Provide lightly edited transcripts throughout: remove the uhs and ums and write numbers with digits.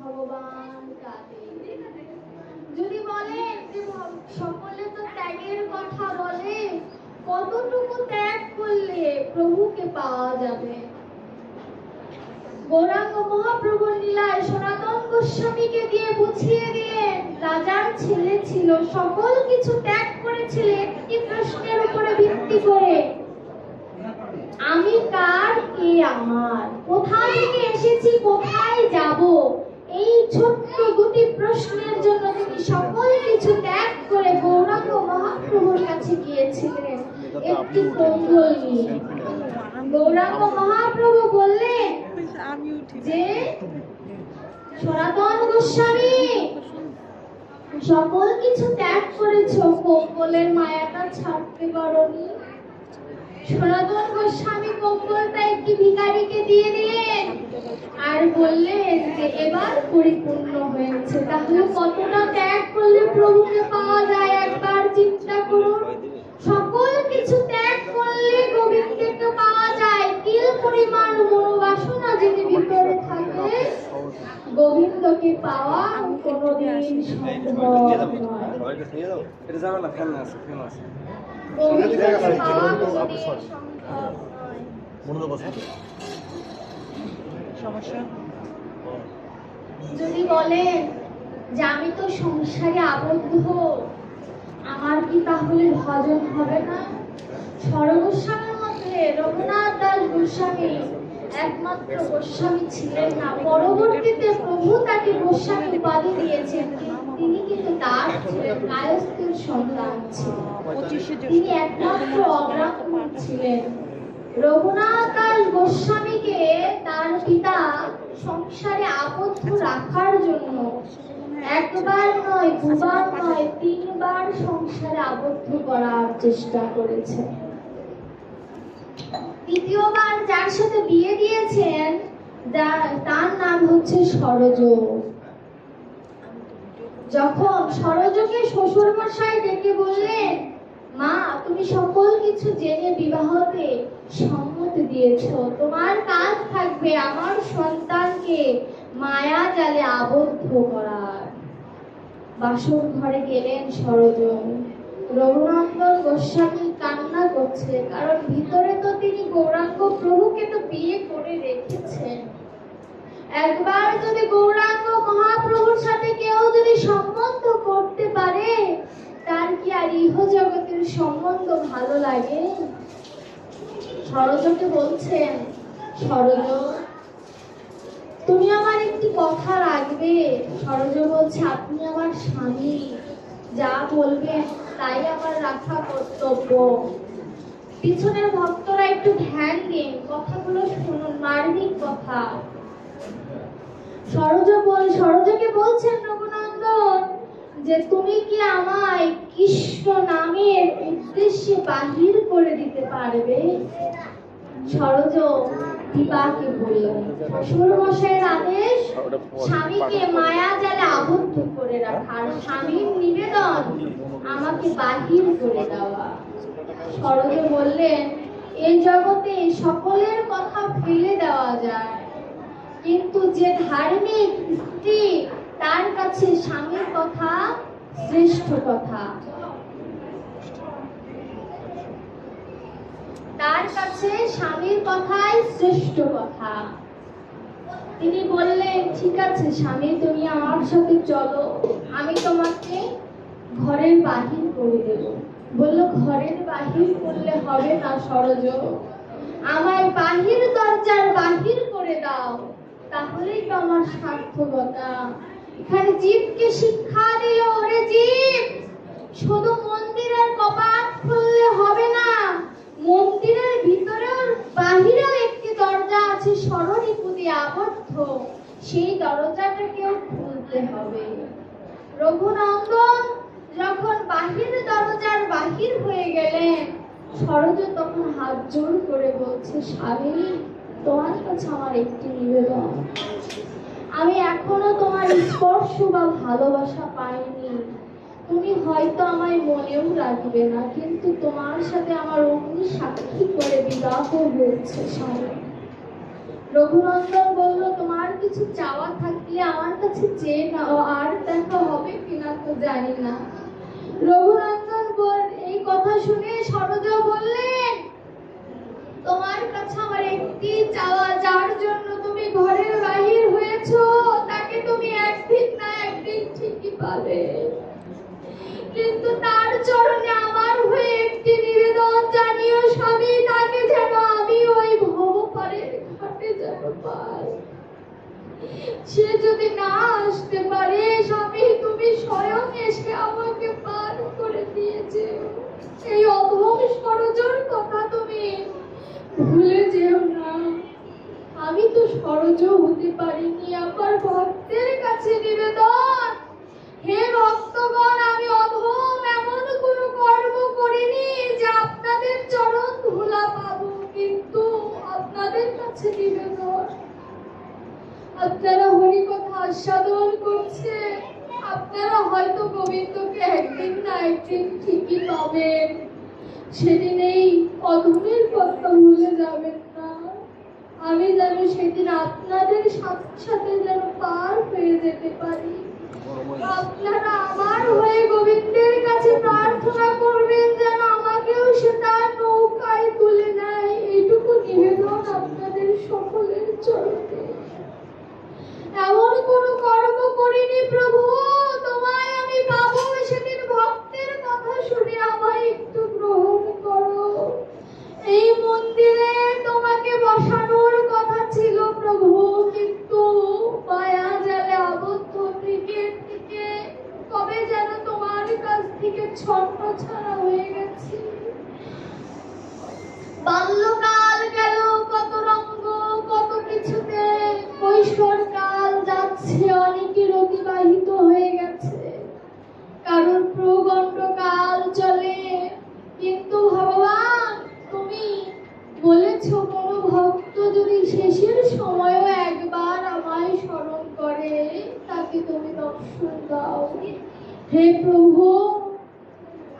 ভগবান কাঁদে। যদি বলেন যে সকলে তো ত্যাগের কথা বলে, কতটুকু ত্যাগ করলে প্রভুকে পাওয়া যাবে? গৌরাঙ্গ মহাপ্রভুর লীলায় সনাতন গোস্বামীকে দিয়ে বুঝিয়ে দিলেন, রাজার ছেলে ছিল, সকল কিছু ত্যাগ করেছিল একটি প্রশ্নের উপরে ভিত্তি করে, আমি কার, কে আমার, কোথা থেকে এসেছি, কোথায় যাব। এই ছোট্ট দুটি প্রশ্নের জন্য তিনি সকল কিছু ত্যাগ করে গৌরাঙ্গ মহাপ্রভুর কাছে গিয়েছিলেন একটি কম্বল নিয়ে। গৌরাঙ্গ মহাপ্রভু বললেন যে, সনাতন গোস্বামী সকল কিছু ত্যাগ করেছ, কম্বলের মায়াটা ছাড়তে পারোনি। সনাতন গোস্বামী কম্বলটা একটি ভিখারিকে দিয়ে দিলেন আর বললেন যে এবার পরিপূর্ণ হয়েছে। তাহলে কতটা ত্যাগ করলে প্রভুকে পাওয়া যায় একবার চিন্তা করুন। সকল কিছু ত্যাগ করলে গোবিন্দকে পাওয়া যায়। তিল পরিমাণ মনোবাসনা যদি ভিতরে থাকে, গোবিন্দকে পাওয়া কোনোদিন সম্ভব নয়। যদি বলেন যে আমি তো সংসারে আবদ্ধ, আমার কি তাহলে ভজন হবে না? সর্বস্বামীর মধ্যে রঘুনাথ দাস গোস্বামী একমাত্র গোস্বামী ছিলেন না। পরবর্তীতে প্রভু তাকে গোস্বামী উপাধি দিয়েছেন। তিনি কিন্তু দাস ছিলেন, কায়স্থের সন্তান ছিলেন। তিনি একমাত্র অগ্রাহ্মণ ছিলেন। রঘুনাথ দাস গোস্বামীকে তার পিতা সংসারে আবদ্ধ রাখার জন্য একবার নয়, দুবার নয়, তিনবার সংসারে আবদ্ধ করার চেষ্টা করেছে। তৃতীয়বার যার সাথে বিয়ে দিয়েছেন তার নাম হচ্ছে সরজ। যখন সরজকে শ্বশুর মশাই ডেকে বললেন, মা তুমি সকল কিছু জেনে বিবাহতে সম্মতি দিয়েছো, তোমার কাজ থাকবে আমার সন্তানকে মায়া জালে আবদ্ধ করার। বাসর ঘরে গেলেন সরজ। রঘুনন্দন গোস্বামী কান্না করছে, কারণ ভিতরে তো তিনি গৌরাঙ্গ প্রভুকে তো বিয়ে করে রেখেছেন। একবার যদি গৌরাঙ্গ মহাপ্রভুর সাথে কেউ যদি সম্বন্ধ করতে পারে, তার কি আর ইহ জগতের সম্বন্ধ ভালো লাগে? সরজকে বলছেন, সরজ তুমি আমার একটি কথা রাখবে। সরজ বলছে, আপনি আমার স্বামী, যা বলবেন তাই আমার রাখা কর্তব্য। পিছনের ভক্তরা একটু ধ্যান দিন, কথাগুলো শুনুন, মার্মিক কথা। সরজকে বলছেন রঘুনন্দন যে তুমি কি আমায় কৃষ্ণ নামের উদ্দেশ্যে বাহির করে দিতে পারবে? সরজ পিতাকে বললেন, শ্বশুর মশাইয়ের আদেশ স্বামীকে মায়া জালে আবদ্ধ করে রাখা, আর স্বামীর নিবেদন আমাকে বাহির করে দেওয়া। সরজ বললেন, এই জগতে সকলের কথা ফেলে দেওয়া যায়, কিন্তু যে ধার্মিক স্ত্রী তার কাছে স্বামীর কথা শ্রেষ্ঠ কথা। তার কাছে স্বামীর কথাই শ্রেষ্ঠ কথা। তিনি বললেন, ঠিক আছে স্বামী, তুমি আমার সাথে চলো, আমি তোমাকে ঘরের বাহির করে দেব। বলল, ঘরের বাহির করলে হবে না সরজ, আমায় বাহির দরজার বাহির করে দাও, তাহলেই তো আমার সার্থকতা। এখানে জীবকে শিক্ষা দিল, ওরে জীব, শুধু মন্দিরের কপাট খুললে হবে না, মন্দিরের ভিতরেও বাহিরেও একটি দরজা আছে স্মরণীপু দিয়ে আবদ্ধ, সেই দরজাটাকেও খুলতে হবে। রঘুনন্দন যখন বাহির দরজার বাহির হয়ে গেলেন, সরজ তখন হাত জোড় করে বলছে, স্বামী তোমার কাছে আমার একটি নিবেদন, আমি এখনো তোমার স্পর্শ বা ভালোবাসা পাইনি, তুমি হয়তো আমায় মনেও রাখবে না, কিন্তু তোমার সাথে আমার অগ্নি সাক্ষী করে বিবাহ হয়েছে স্বামী। রঘুনন্দন বলল, তোমার কিছু চাওয়া থাকলে আমার কাছে চেয়ে নাও, আর দেখা হবে কিনা তো জানি না। রঘুনন্দন এই কথা শুনে সরোজা বললেন, তোমার কাছে আমার একটি চাওয়া, যার জন্য তুমি ঘরের বাহির হয়েছো তাকে তুমি একদিন না একদিন ঠিকই পাবে, কিন্তু তার চরণে আমার হয়ে একটি নিবেদন জানিও স্বামী, তাকে যেন আমি ওই ভবপারের ঘাটে যেন পাই। সে যদি না আসতে পারে স্বামী, তুমি স্বয়ং এসে আমাকে পার করে দিয়েছে। এই অধম সরোজর কথা তুমি ভুলে যেও না। আমি তো সরোজ হতে পারিনি, আমার ভক্তের কাছে নিবেদন, হে ভক্তগণ, আমি অধম এমন কোনো কর্ম করিনি যে আপনাদের চরণ ধুলা পাবো, কিন্তু আপনাদের কাছে নিবেদন, আপনারা হরি কথা আস্বাদন করছে, আপনারা হয়তো গোবিন্দকে একদিন না একদিন ঠিকই পাবেন, সেদিন এই অধমের কথা ভুলে যাবেন না। আমি যেন সেদিন আপনাদের সাথে সাথে যেন পার হয়ে যেতে পারি। আপনারা আমার হয়ে গোবিন্দের কাছে প্রার্থনা করবেন যেন আমাকেও সে তার নৌকায় তুলে নেয়, এইটুকু নিবেদন আপনাদের সকলের চরণে। এমন কোন কর্ম করিনি প্রভু, তোমায় আমি পাবো, সেদিন ভক্তের কথা শুনে আমায় একটু গ্রহণ করো। এই মন্দিরে তোমাকে বসানোর কথা ছিল প্রভু, কিন্তু মায়া জালে আবদ্ধ থেকে কবে যেন তোমার কাছ থেকে ছন্ন ছাড়া হয়ে গেছি। বাল্যকাল গেল কত রঙ্গ কত কিছুতে, কৈশোরকাল যাচ্ছে অনেকের অতিবাহিত হয়ে গেছে, কারণ প্রগণ্ডকাল চলে, কিন্তু ভগবান তুমি বলেছো কোনো ভক্ত যদি শেষের সময়ও একবার আমায় স্মরণ করে তাকে তুমি দর্শন দাও। হে প্রভু,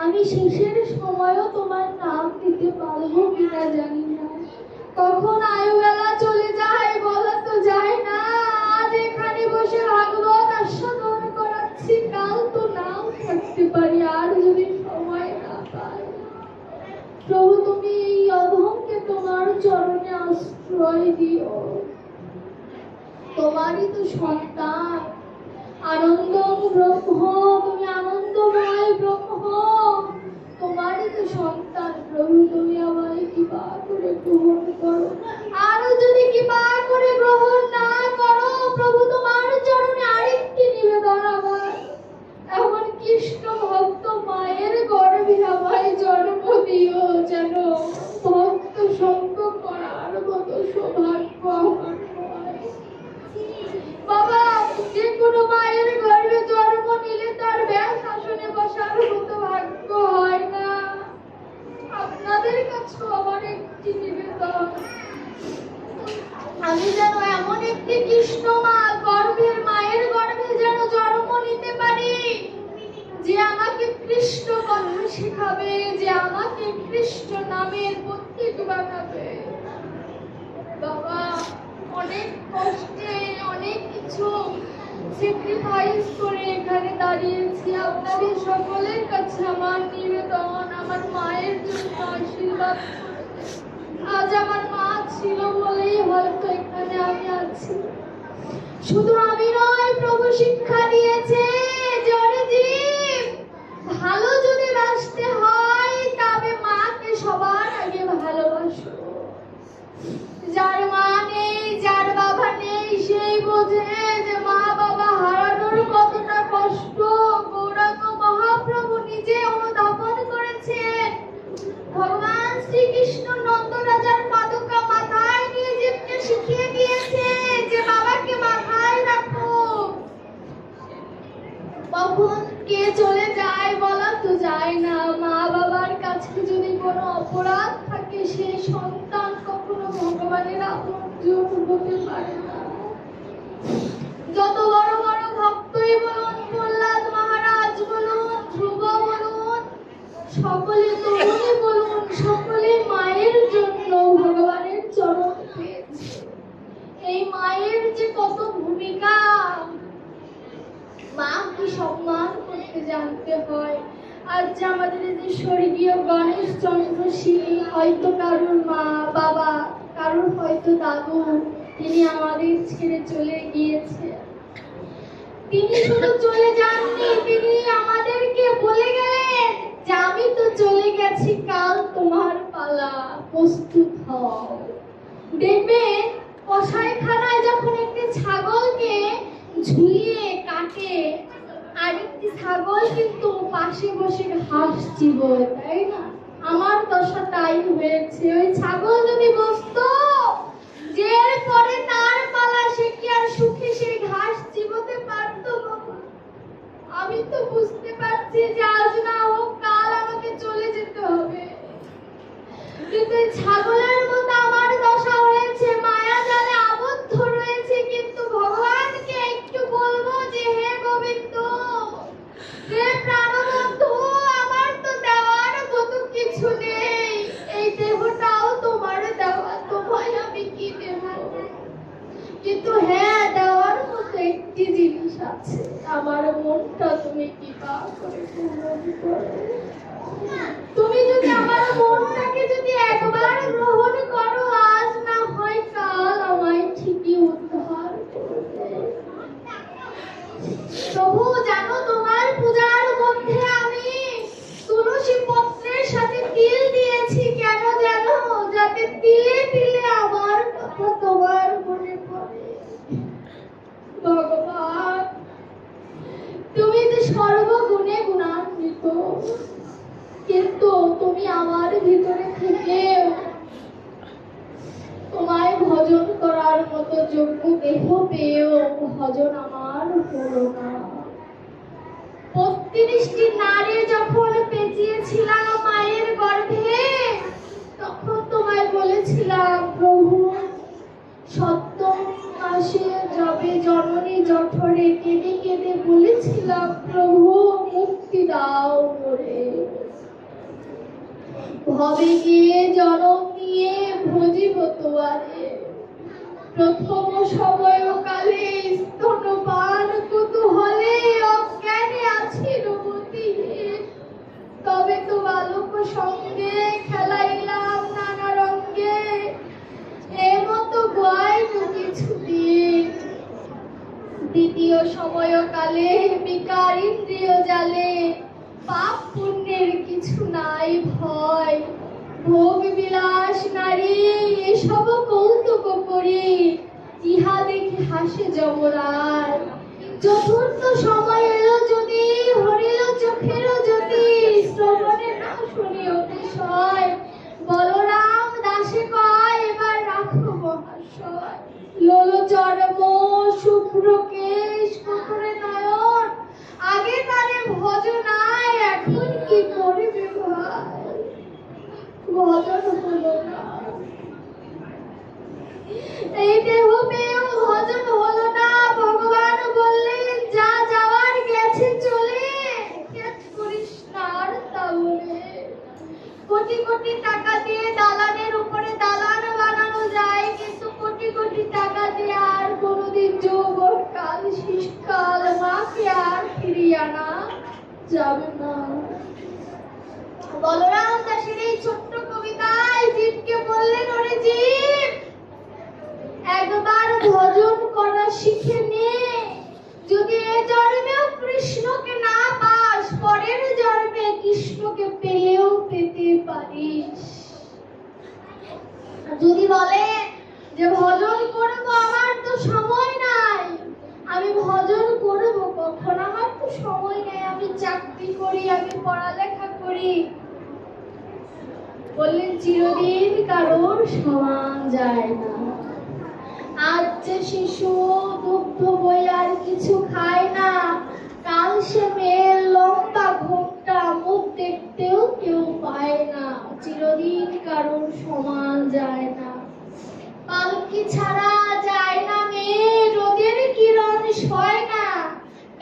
আমি শেষের সময়ও তোমার নাম দিতে পারবো কিনা জানি না, কখন আয়ুবেলা চলে যায় বলা তো যায় না। আজ এখানে বসে ভাগবত আস্বাদন করাচ্ছি, কাল তো নাও থাকতে পারি, আর যদি সময় না পাই। প্রভু তুমি এই অধমকে তোমার চরণে আশ্রয় দিও, তোমারই তো সন্তান, আনন্দ ব্রহ্ম, তুমি আনন্দময় ব্রহ্ম, তোমারই তো সন্তান। প্রভু তুমি আমায় কৃপা করে গ্রহণ করো, আরো যদি কৃপা করে গ্রহণ না করো প্রভু, তোমার চরণে আরেকটি নিবেদন আমার, এমন কৃষ্ণ ভক্ত মায়ের গর্ভে আমায় জন্ম দিও, যেন ভক্ত সঙ্গ করার মতো সৌভাগ্য আমার হয়। বাবা, যে কোনো মায়ের গর্ভে জন্ম নিলে তার ব্যাস আসনে বসার মতো ভাগ্য হয় না। আপনাদের কাছে আমার একটি নিবেদন, আমি যেন এমন একটি কৃষ্ণ মা মায়ের গর্ভে যেন জন্ম নিতে পারি, যে আমাকে কৃষ্ণ কথা শেখাবে, যে আমাকে কৃষ্ণ নামের পথিক বানাবে। বাবা, অনেক কষ্টে অনেক কিছু স্যাক্রিফাইস করে এখানে দাঁড়িয়েছি, আপনাদের সকলের কাছে আমার নিবেদন, আমার মায়ের জন্য আশীর্বাদ। আজ আমার মা ছিল বলেই হয়তো এখানে আমি আছি। শুধু আমি নয়, প্রভু শিক্ষা দিয়েছে যে অরিজিৎ, ভালো যদি বাসতে হয় তবে মাকে সবার আগে ভালোবাসো। যার মা নেই, যার বাবা নেই, সেই বোঝে যে মা বাবা হারানোর কতটা কষ্ট। গৌরাঙ্গ মহাপ্রভু নিজে অনুধাবন করেছেন। ভগবান শ্রীকৃষ্ণ নন্দরাজার পাদুকা মাথায় নিয়ে জীবকে শিখিয়ে দিয়েছে যে বাবাকে মাথায় রাখো। কখন কে চলে যায় বলা তো যায় না। মা বাবার কাছে যদি কোনো অপরাধ থাকে, সেই সন্তান কখনো ভগবানের আপনজন হতে পারে না। যত বড় বড় ভক্তই বলুন, প্রহ্লাদ মহারাজ বলুন, ধ্রুব বলুন, সকলে তরুণী বলুন, সকলে মায়ের জন্য ভগবানের চরণ পেয়েছে। সম্মান করতে জানতে হয়। আজ যে আমাদের এই যে স্বর্গীয় গণেশ চন্দ্র শীল, হয়তো কারোর মা বাবা, কারোর হয়তো দাদু, তিনি আমাদের ছেড়ে চলে গিয়েছে। তিনি শুধু চলে যাননি, তিনি আমাদেরকে বলে গেলেন যে আমি তো চলে গেছি, কাল তোমার পালা, প্রস্তুত হও। দেখবেন কসাইখানায় যখন একটি ছাগলকে ঝুলিয়ে কাটে, আরেকটি ছাগল কিন্তু পাশে বসে ঘাস চিবোয়, তাই না? আমার দশা তাই হয়েছে। ওই ছাগল যদি বসতো যে এরপরে তার পালা, সে কি আর সুখে সেই ঘাস চিবোতে পারতো? আমি তো বুঝতে পারছি যে আজ না হোক কাল আমাকে চলে যেতে হবে, কিন্তু ছাগলের মতো আমার দশা হয়েছে, মায়া জালে আবদ্ধ রয়েছে। কিন্তু ভগবানকে একটু বলবো যে হে গোবিন্দ, হে প্রাণবন্ধু, আমার তো দেওয়ার মতো কিছু নেই, এই দেহটাও তোমার দেওয়া, তোমায় আমি কি দেব? কিন্তু হ্যাঁ, দেওয়ার মতো একটি জিনিস আছে, আমার মনটা তুমি কৃপা করে পূরণ করো। তুমি যদি আমার মনটাকে যদি একবার গ্রহণ করো, আজ না হয় কাল আমায় ঠিকই উদ্ধার করবে। প্রভু জানো, তোমার পূজার মধ্যে আমি তুলসী পত্রের সাথে তিল দিয়েছি, কেন জানো? যাতে তিলে তিলে আমার কথা তোমার মনে পড়ে। ভগবান, তুমি যে সর্বগুণে গুণান্বিত, কিন্তু তুমি আমার ভিতরে থেকে তোমায় ভজন করার মতো যোগ্য দেহ পেয়েও ভজন আমার হলো না। ৩৫টি নারী যখন পেঁচিয়েছিলাম মায়ের গর্ভে, তখন তোমায় বলেছিলাম প্রভু, সপ্তম মাসে যবে জননী জঠরে কেঁদে কেঁদে বলেছিলাম প্রভু মুক্তি দাও মোরে, ভবে গিয়ে জনম নিয়ে ভজিব তোয়ারে, প্রথম সময়কালে স্তনপান কুতূহলে অজ্ঞানে আছি রবতী, তবে তো বালক সঙ্গে খেলাইলাম নানা রঙ্গে, এমতো গায় কিছু দিন। দ্বিতীয় সময়কালে বিকার ইন্দ্রিয় জালে, পাপ পুণ্যের কিছু নাই ভয়, ভোগ বিলাস নারী এসব কৌতুক করি, ইহা দেখে হাসে যমরাজ। চতুর্থ সময় এলো যদি, হরিল চোখের জ্যোতি, শ্রবণে না শুনি অতিশয়, বলরাম দাসে কয় এবার রাখো মহাশয়, লোল চর্ম শুভ্র কেশ কুকুরে নয়ন, আগে তারে ভজনায় এখন কি করবে ভাই? ভজন হলো না, এই দেহ পেয়েও ভজন হলো না। ভগবান বললেন যা যাওয়ার গেছে চলে, খেদ করিস না আর তাহলে। কোটি কোটি টাকা দিয়ে দালানের উপরে দালান বানানো যায়, কিন্তু কোটি কোটি টাকা দিয়ে আর কোনোদিন যৌবন কাল শিশকাল মাকে আর ফিরিয়ে আনা যাবে না। বলরাম দাসের এই ছোট্ট কবিতায় জীবকে বললেন, ওরে জীব, একবার ভজন করা শিখে নে, যদি এ জন্মেও কৃষ্ণকে না পাস, পরের জন্মে কৃষ্ণকে পেলেও পেতে পারিস। যদি বলে যে ভজন করব, আমার তো সময় নাই, আমি ভজন করব কখন? আমার তো সময় নেই, আমি চাকরি করি, আমি পড়ালেখা করি। বললেন চিরদিন কারোর সমান যায় না। আজ যে শিশু দুগ্ধ বই আর কিছু খায় না, কাল সে মেয়ের লম্বা ঘোমটা মুখ দেখতেও কেউ পায় না। চিরদিন কারোর সমান যায় না। পালকি ছাড়া যায় না মেয়ে, রোদের কিরণ সয় না,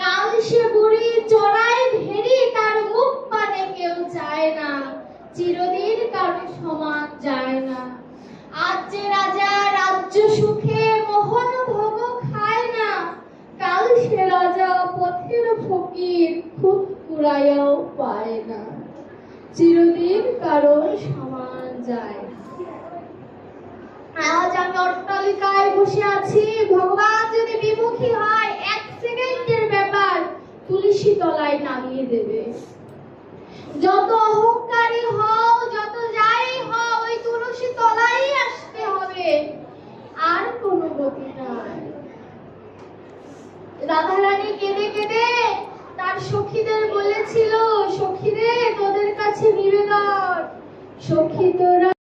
কাল সে বুড়ি চড়াই ভেরি, তার মুখ পানে কেউ চায় না। চিরদিন কারোর সমান যায় না। আজ যে রাজা রাজ্য সুখে মোহন ভোগ খায় না, কাল সে রাজা পথে পথের ফকির খুব কুড়াইয়াও পায় না, চিরদিন কারো সমান যায়। আজ আমি অট্টালিকায় বসে আছি, ভগবান যদি বিমুখী হয় 1 সেকেন্ডের ব্যাপার, তুলসী তলায় নামিয়ে দেবে। যত অহংকারী হও, যত যাই হও, ওই তুলসী তলাই আসতে হবে, আর কোনো গতি নাই। রাধারানী কেঁদে কেঁদে তার সখীদের বলেছিল, সখীরে তোদের কাছে নিবেদন, সখী তোরা